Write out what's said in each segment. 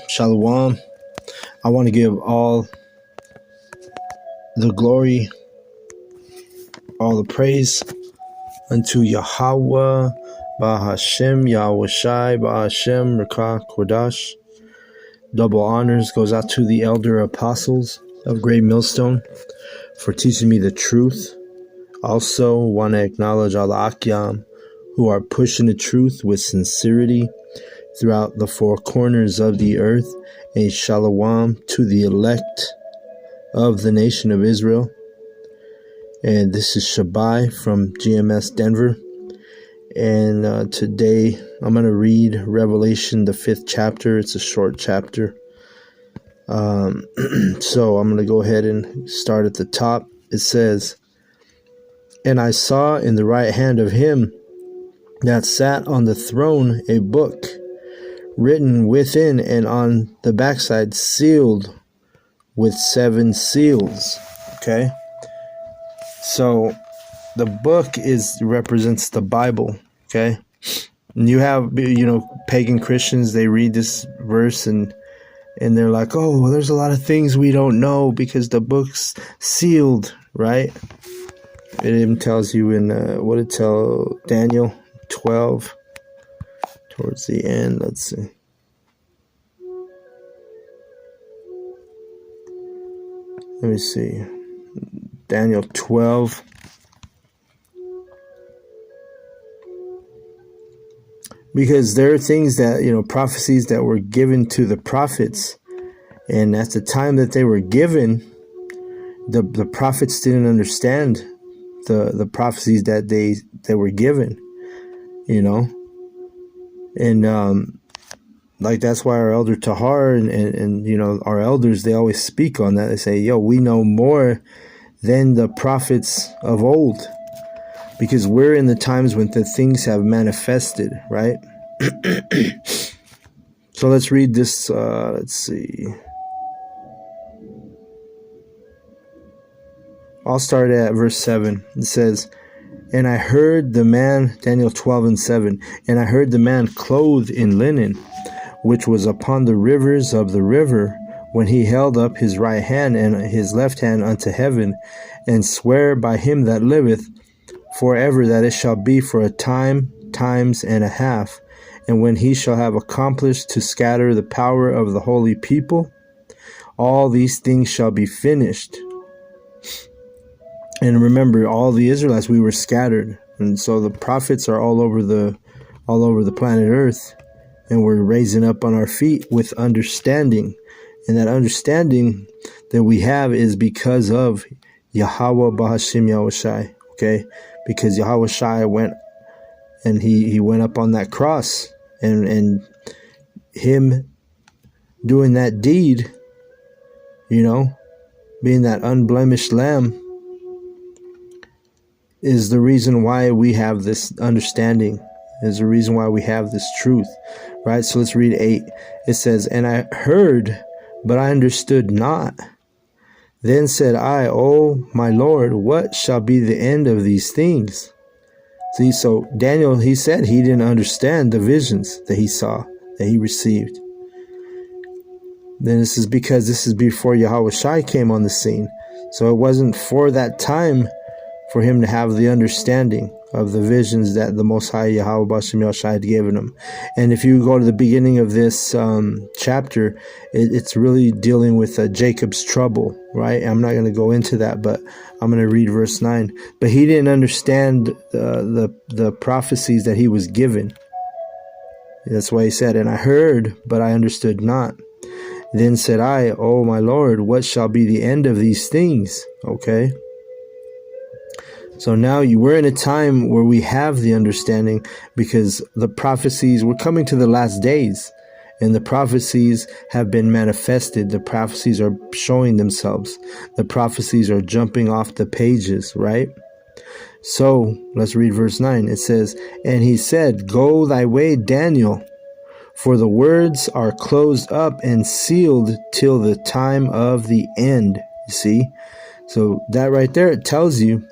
Shalom. I want to give all the glory, all the praise unto Yahweh, Bahashem, Yahweh Shai, Bahashem, Rekah, Kodash. Double honors goes out to the elder apostles of Great Millstone for teaching me the truth. Also want to acknowledge all the Akyam who are pushing the truth with sincerity throughout the four corners of the earth. A shalom to the elect of the nation of Israel. And this is Shabai from GMS Denver. And today I'm going to read Revelation, the 5th chapter. It's a short chapter. So I'm going to go ahead and start at the top. It says, "And I saw in the right hand of him that sat on the throne a book, written within and on the backside, sealed with 7 seals." Okay, so the book represents the Bible. Okay, and you have pagan Christians, they read this verse and they're like, oh, well, there's a lot of things we don't know because the book's sealed, right? It even tells you in what it tell Daniel 12 towards the end. Let's see. Let me see. Daniel 12. Because there are things that, prophecies that were given to the prophets. And at the time that they were given, the prophets didn't understand the prophecies that they were given, And like that's why our elder Tahar and our elders, they always speak on that. They say, we know more than the prophets of old, because we're in the times when the things have manifested, right? So let's read this. Let's see. I'll start at verse 7. It says, "And I heard the man," Daniel 12:7, "and I heard the man clothed in linen, which was upon the rivers of the river, when he held up his right hand and his left hand unto heaven, and swear by him that liveth forever that it shall be for a time, times and a half. And when he shall have accomplished to scatter the power of the holy people, all these things shall be finished." And remember, all the Israelites, we were scattered, and so the prophets are all over the planet Earth, and we're raising up on our feet with understanding, and that understanding that we have is because of Yahweh Bahashim Yahweh Shai. Okay, because Yahweh Shai went and he went up on that cross, and him doing that deed, being that unblemished lamb, is the reason why we have this understanding, is the reason why we have this truth, right? So let's read 8. It says, "And I heard, but I understood not. Then said I, O my Lord, what shall be the end of these things?" See, so Daniel, he said he didn't understand the visions that he saw, that he received. Then this is because this is before Yahweh Shai came on the scene. So it wasn't for that time for him to have the understanding of the visions that the Most High Yahweh Bashem Yahshai had given him. And if you go to the beginning of this chapter, it's really dealing with Jacob's trouble, right? I'm not going to go into that, but I'm going to read verse 9. "But he didn't understand the prophecies that he was given." That's why he said, "And I heard, but I understood not. Then said I, O my Lord, what shall be the end of these things?" Okay. So now we're in a time where we have the understanding, because the prophecies, we're coming to the last days, and the prophecies have been manifested. The prophecies are showing themselves. The prophecies are jumping off the pages, right? So let's read verse 9. It says, "And he said, Go thy way, Daniel, for the words are closed up and sealed till the time of the end." You see? So that right there, it tells you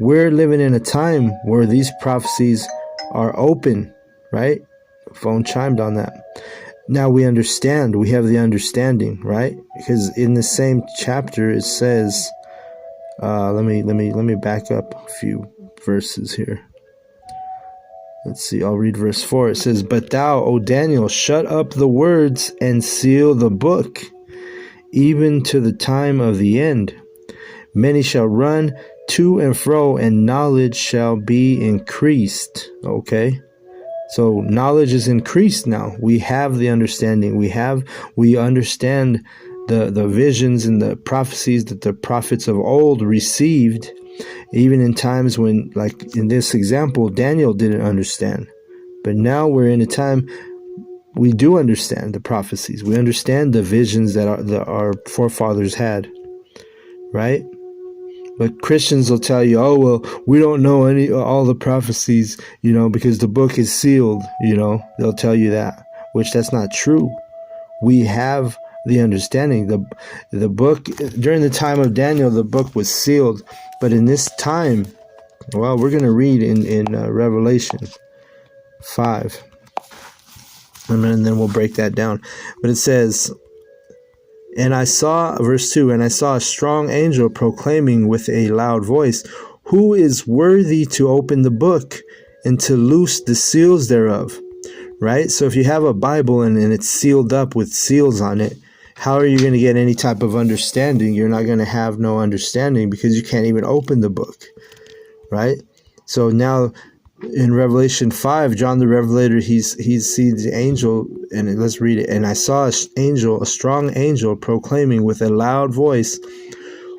we're living in a time where these prophecies are open, right? Phone chimed on that. Now we understand. We have the understanding, right? Because in the same chapter it says, let me back up a few verses here. Let's see. I'll read verse 4. It says, "But thou, O Daniel, shut up the words and seal the book, even to the time of the end. Many shall run to and fro, and knowledge shall be increased." Okay. So knowledge is increased now. We have the understanding. We understand the visions and the prophecies that the prophets of old received, even in times when, like in this example, Daniel didn't understand. But now we're in a time we do understand the prophecies. We understand the visions that our forefathers had, right? But Christians will tell you, "Oh, well, we don't know all the prophecies, because the book is sealed." They'll tell you that, which that's not true. We have the understanding. The book, during the time of Daniel, the book was sealed. But in this time, well, we're going to read in Revelation 5. And then we'll break that down. But it says, verse 2, "And I saw a strong angel proclaiming with a loud voice, 'Who is worthy to open the book and to loose the seals thereof?'" Right? So if you have a Bible and it's sealed up with seals on it, how are you going to get any type of understanding? You're not going to have no understanding because you can't even open the book. Right? So now in Revelation 5, John the Revelator, he sees the angel, and let's read it. "And I saw a strong angel proclaiming with a loud voice,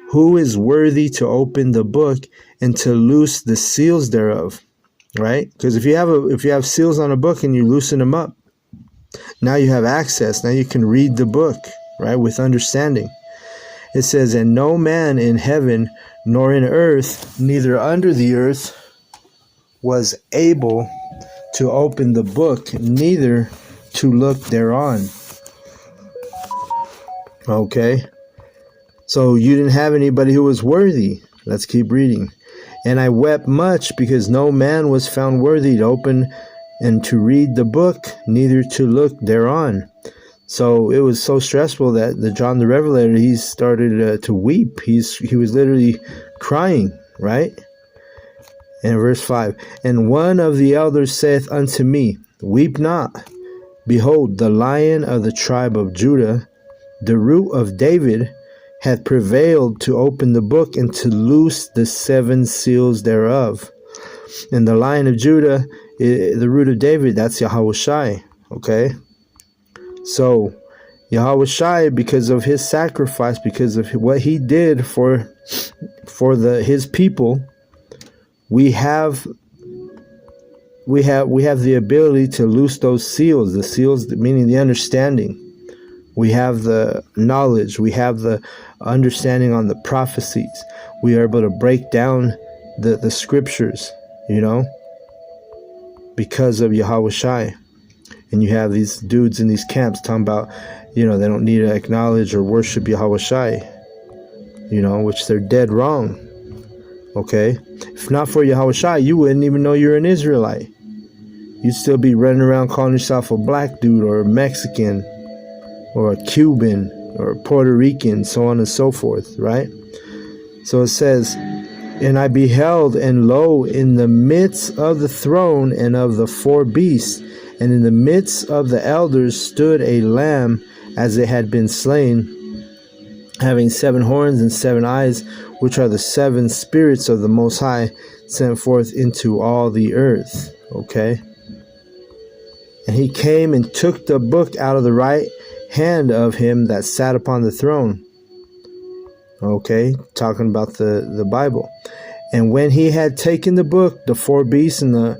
'Who is worthy to open the book and to loose the seals thereof?'" Right? Because if you have seals on a book and you loosen them up, now you have access. Now you can read the book, right, with understanding. It says, "And no man in heaven nor in earth, neither under the earth, was able to open the book, neither to look thereon." Okay. So you didn't have anybody who was worthy. Let's keep reading. "And I wept much because no man was found worthy to open and to read the book, neither to look thereon." So it was so stressful that John the Revelator, he started to weep. He was literally crying, right? And verse 5, "And one of the elders saith unto me, Weep not. Behold, the Lion of the tribe of Judah, the Root of David, hath prevailed to open the book and to loose the 7 seals thereof." And the Lion of Judah, the Root of David, that's Yahushua. Okay? So Yahushua, because of his sacrifice, because of what he did for his people, we have the ability to loose those seals. The seals meaning the understanding. We have the knowledge. We have the understanding on the prophecies. We are able to break down the scriptures, because of Yahushua. And you have these dudes in these camps talking about, they don't need to acknowledge or worship Yahushua, which they're dead wrong. Okay? If not for Yahushua, you wouldn't even know you're an Israelite. You'd still be running around calling yourself a black dude or a Mexican or a Cuban or a Puerto Rican, so on and so forth, right? So it says, "And I beheld, and lo, in the midst of the throne and of the 4 beasts, and in the midst of the elders stood a lamb as it had been slain, having 7 horns and 7 eyes, which are the 7 spirits of the Most High, sent forth into all the earth." Okay? "And he came and took the book out of the right hand of him that sat upon the throne." Okay? Talking about the Bible. "And when he had taken the book, the 4 beasts and the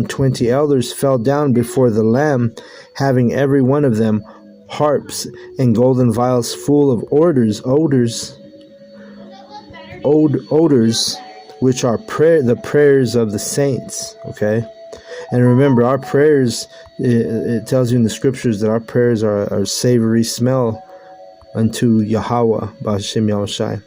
24 elders fell down before the Lamb, having every one of them harps and golden vials full of odors, which are the prayers of the saints. Okay? And remember, our prayers, it tells you in the scriptures that our prayers are a savory smell unto Yahweh, B'Hashem Yahushai.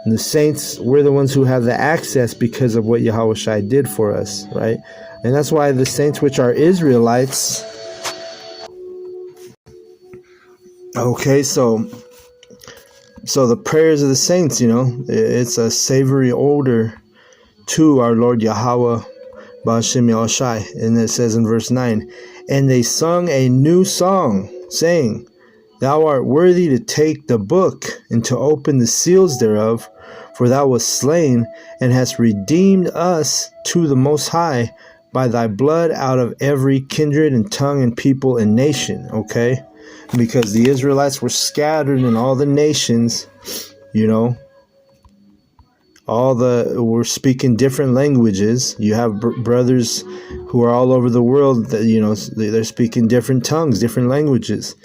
And the saints, we're the ones who have the access because of what Yahushai did for us, right? And that's why the saints, which are Israelites, Okay, so the prayers of the saints, it's a savory odor to our Lord Yahweh Ba'ashem Yahushai. And it says in verse 9, and they sung a new song, saying, thou art worthy to take the book and to open the seals thereof, for thou wast slain and hast redeemed us to the Most High by thy blood out of every kindred and tongue and people and nation. Okay? Because the Israelites were scattered in all the nations, we're speaking different languages. You have brothers who are all over the world that, they're speaking different tongues, different languages.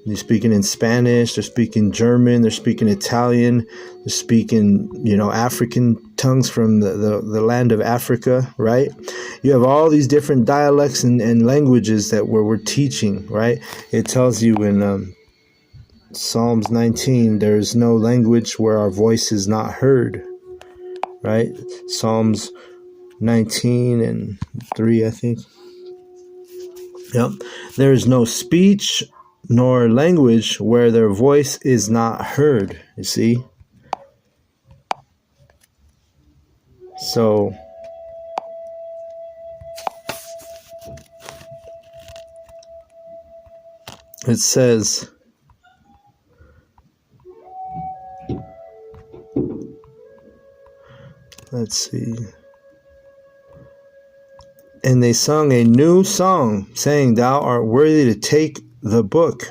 They're speaking in Spanish, they're speaking German, they're speaking Italian, they're speaking, African tongues from the land of Africa, right? You have all these different dialects and languages that we're teaching, right? It tells you in Psalms 19, there is no language where our voice is not heard, right? Psalms 19 and 3, I think. Yep. There is no speech nor language where their voice is not heard. You see? So it says, let's see. And they sung a new song, saying, thou art worthy to take the book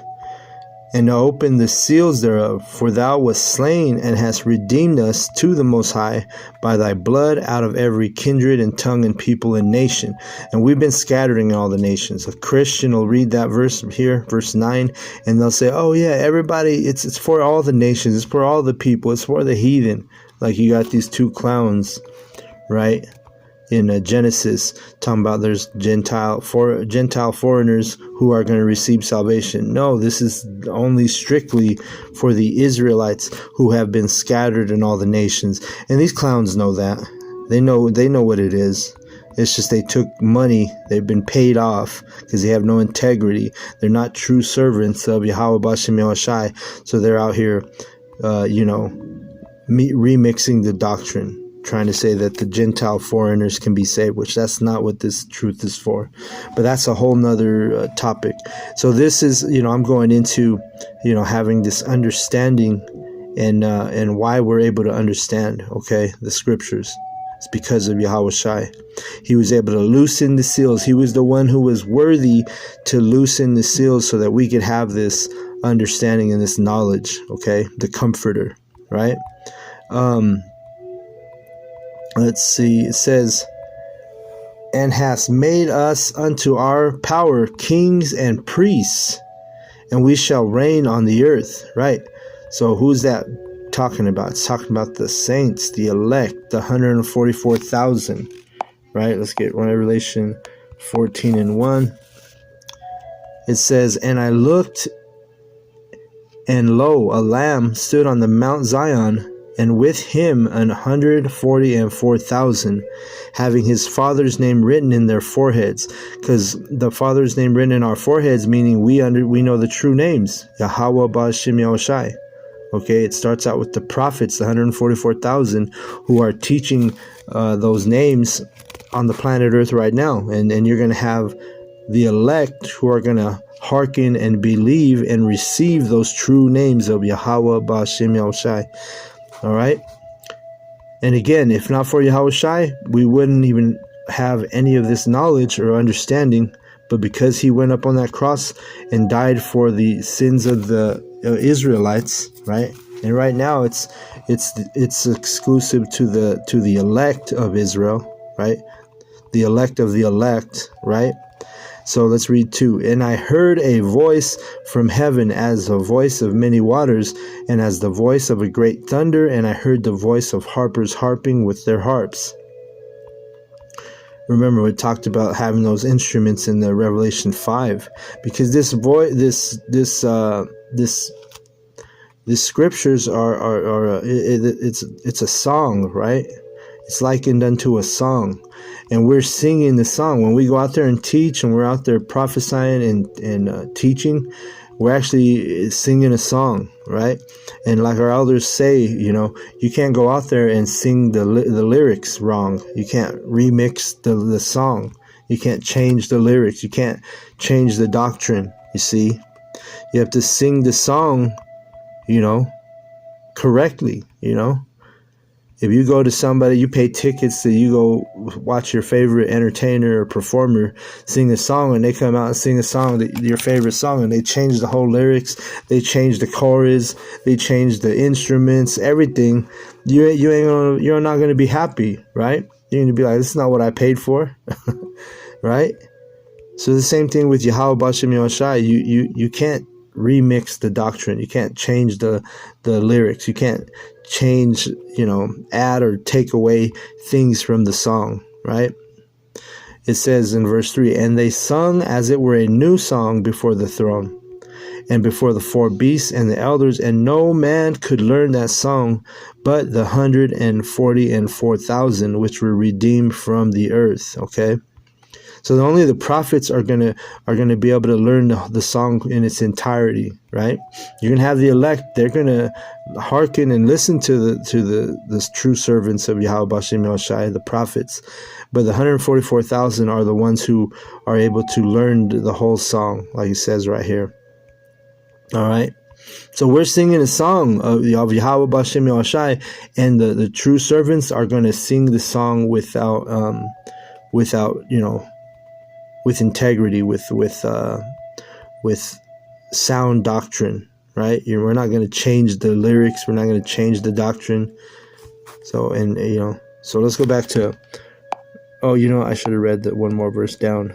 and to open the seals thereof, for thou wast slain and hast redeemed us to the Most High by thy blood out of every kindred and tongue and people and nation. And we've been scattering in all the nations. A Christian will read that verse here, verse 9, and they'll say, oh yeah, everybody, it's for all the nations, it's for all the people, it's for the heathen. Like you got these two clowns, right? In Genesis, talking about there's Gentile foreigners who are going to receive salvation. No, this is only strictly for the Israelites who have been scattered in all the nations. And these clowns know that. They know what it is. It's just they took money. They've been paid off because they have no integrity. They're not true servants of Yahweh Ba'ashem Yahushai. So they're out here, remixing the doctrine, trying to say that the Gentile foreigners can be saved, which that's not what this truth is for. But that's a whole nother topic. So this is, I'm going into, having this understanding and why we're able to understand, okay, the scriptures. It's because of Yahweh Shai. He was able to loosen the seals. He was the one who was worthy to loosen the seals so that we could have this understanding and this knowledge, okay, the comforter, right? Let's see, it says, and hast made us unto our power kings and priests, and we shall reign on the earth, right? So who's that talking about? It's talking about the saints, the elect, the 144,000, right? Let's get Revelation 14 and 1. It says, and I looked, and lo, a lamb stood on the Mount Zion, and with him 144,000, having his Father's name written in their foreheads. Because the Father's name written in our foreheads, meaning we know the true names, Yahweh Ba'ashem Yahushai. Okay, it starts out with the prophets, the 144,000 who are teaching those names on the planet Earth right now, and you're going to have the elect who are going to hearken and believe and receive those true names of Yahweh Ba'ashem Yahushai. All right. And again, if not for Yahweh Shai, we wouldn't even have any of this knowledge or understanding. But because he went up on that cross and died for the sins of the Israelites, right? And right now it's exclusive to the elect of Israel, right? The elect of the elect, right? So let's read 2. And I heard a voice from heaven as a voice of many waters, and as the voice of a great thunder, and I heard the voice of harpers harping with their harps. Remember, we talked about having those instruments in the Revelation 5, because this scriptures are it's a song, right? It's likened unto a song. And we're singing the song. When we go out there and teach, and we're out there prophesying and teaching, we're actually singing a song, right? And like our elders say, you can't go out there and sing the lyrics wrong. You can't remix the song. You can't change the lyrics. You can't change the doctrine, you see. You have to sing the song, correctly, If you go to somebody, you pay tickets to you go watch your favorite entertainer or performer sing a song, and they come out and sing a song, your favorite song, and they change the whole lyrics, they change the chorus, they change the instruments, everything. You're not gonna be happy, right? You're gonna be like, this is not what I paid for, right? So the same thing with Yahweh B'Shem Yahushai. You can't remix the doctrine. You can't change the lyrics. You can't change, add or take away things from the song, right? It says in verse 3, and they sung as it were a new song before the throne and before the four beasts and the elders, and no man could learn that song but the 144,000 which were redeemed from the earth. Okay. So only the prophets are gonna be able to learn the song in its entirety, right? You're gonna have the elect; they're gonna hearken and listen to the true servants of Yahweh B'Shem Yahushai, the prophets. But the 144,000 are the ones who are able to learn the whole song, like it says right here. All right. So we're singing a song of Yahweh B'Shem Yahushai, and the true servants are going to sing the song without with integrity, with sound doctrine, right? We're not going to change the lyrics. We're not going to change the doctrine. So let's go back to. I should have read that one more verse down.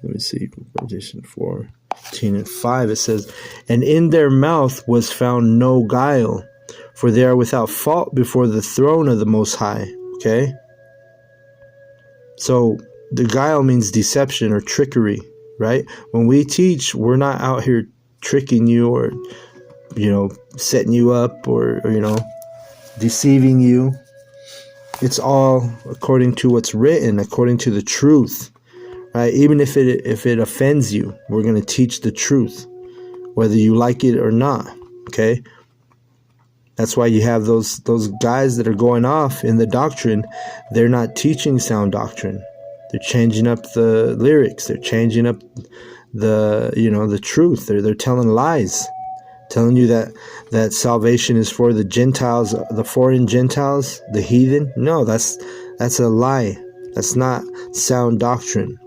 Let me see, Revelation 14 and 5. It says, "And in their mouth was found no guile, for they are without fault before the throne of the Most High." Okay. So the guile means deception or trickery, right? When we teach, we're not out here tricking you or, setting you up or deceiving you. It's all according to what's written, according to the truth, right? Even if it offends you, we're going to teach the truth, whether you like it or not, okay? That's why you have those guys that are going off in the doctrine. They're not teaching sound doctrine. They're changing up the lyrics. They're changing up the truth. They're telling lies, telling you that salvation is for the Gentiles, the foreign Gentiles, the heathen. No, that's a lie. That's not sound doctrine.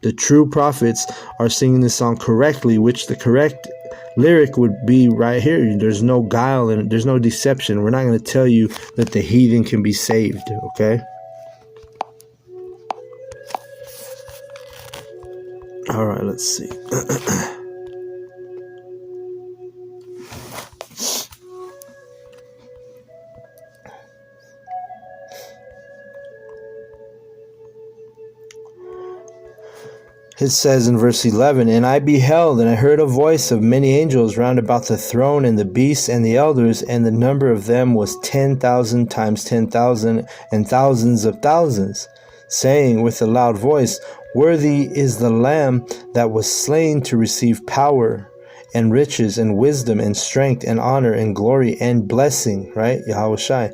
The true prophets are singing the song correctly, which the correct lyric would be right here. There's no guile and there's no deception. We're not going to tell you that the heathen can be saved, okay? All right, let's see. It says in verse 11, "And I beheld, and I heard a voice of many angels round about the throne and the beasts and the elders, and the number of them was 10,000 times 10,000 and thousands of thousands, saying with a loud voice, Worthy is the Lamb that was slain to receive power and riches and wisdom and strength and honor and glory and blessing," right? Yahweh Shai.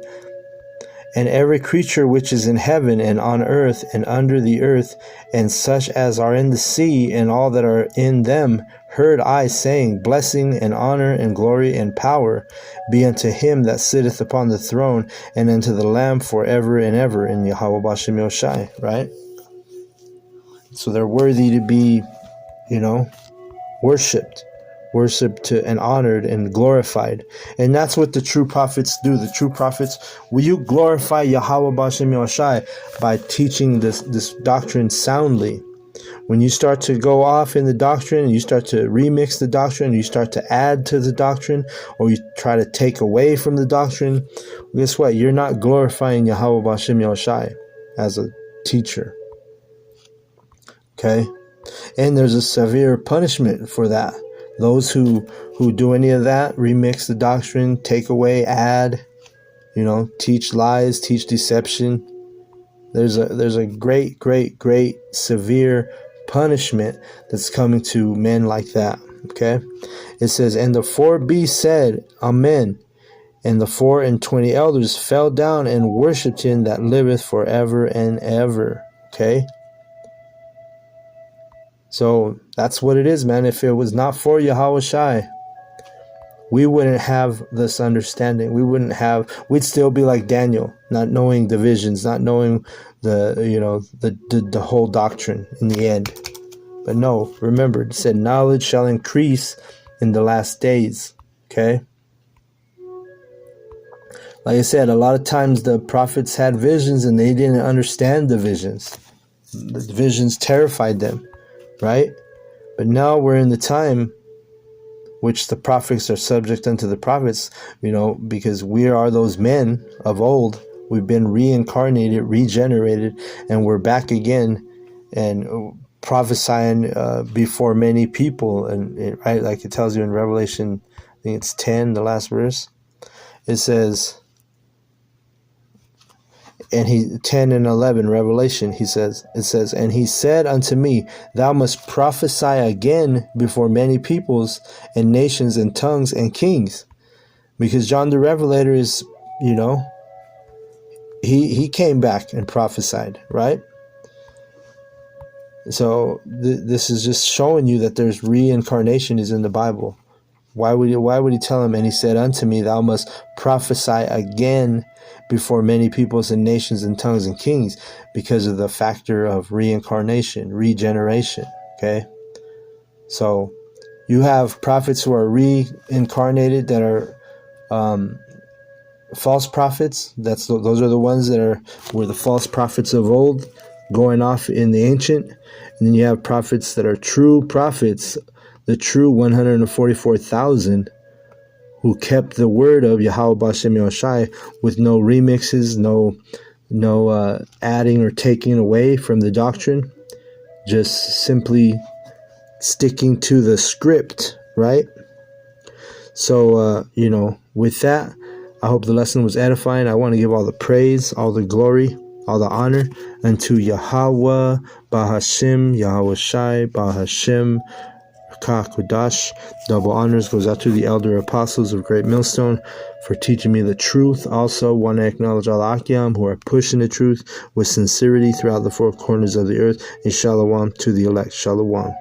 "And every creature which is in heaven and on earth and under the earth, and such as are in the sea and all that are in them, heard I saying, Blessing and honor and glory and power be unto him that sitteth upon the throne and unto the Lamb forever and ever," in Yahweh B'Shem Yahushai, right? So they're worthy to be, worshipped and honored and glorified. And that's what the true prophets do. The true prophets, will you glorify Yahweh B'Shem Yahushai by teaching this doctrine soundly? When you start to go off in the doctrine, you start to remix the doctrine, you start to add to the doctrine, or you try to take away from the doctrine, guess what? You're not glorifying Yahweh B'Shem Yahushai as a teacher. Okay? And there's a severe punishment for that. Those who do any of that, remix the doctrine, take away, add, teach lies, teach deception. There's a great, great, great severe punishment that's coming to men like that. Okay, it says, and the 4 beasts said, Amen. And the 24 elders fell down and worshipped him that liveth forever and ever. Okay, so that's what it is, man. If it was not for Yahweh Shai, we wouldn't have this understanding. We'd still be like Daniel, not knowing the visions, not knowing the whole doctrine in the end. But no, remember, it said knowledge shall increase in the last days. Okay? Like I said, a lot of times the prophets had visions and they didn't understand the visions. The visions terrified them, right? But now we're in the time which the prophets are subject unto the prophets, because we are those men of old. We've been reincarnated, regenerated, and we're back again and prophesying before many people. And right, like it tells you in Revelation, I think it's 10, the last verse. It says, and 10 and 11, Revelation, it says, and he said unto me, thou must prophesy again before many peoples and nations and tongues and kings. Because John the Revelator is, he came back and prophesied, right? So this is just showing you that there's reincarnation is in the Bible. Why would he tell him? And he said unto me, thou must prophesy again before many peoples and nations and tongues and kings, because of the factor of reincarnation, regeneration. Okay, so you have prophets who are reincarnated that are false prophets. Those are the ones that were the false prophets of old, going off in the ancient. And then you have prophets that are true prophets, the true 144,000 who kept the word of Yahweh B'Shem Yahushai with no remixes, no adding or taking away from the doctrine, just simply sticking to the script, right? So, with that, I hope the lesson was edifying. I want to give all the praise, all the glory, all the honor unto Yahweh B'Hashem, Yahweh Shai B'Hashem, Kodash. Double honors goes out to the elder apostles of Great Millstone for teaching me the truth. Also want to acknowledge all Akyam who are pushing the truth with sincerity throughout the 4 corners of the earth. And shalom to the elect. Shalom.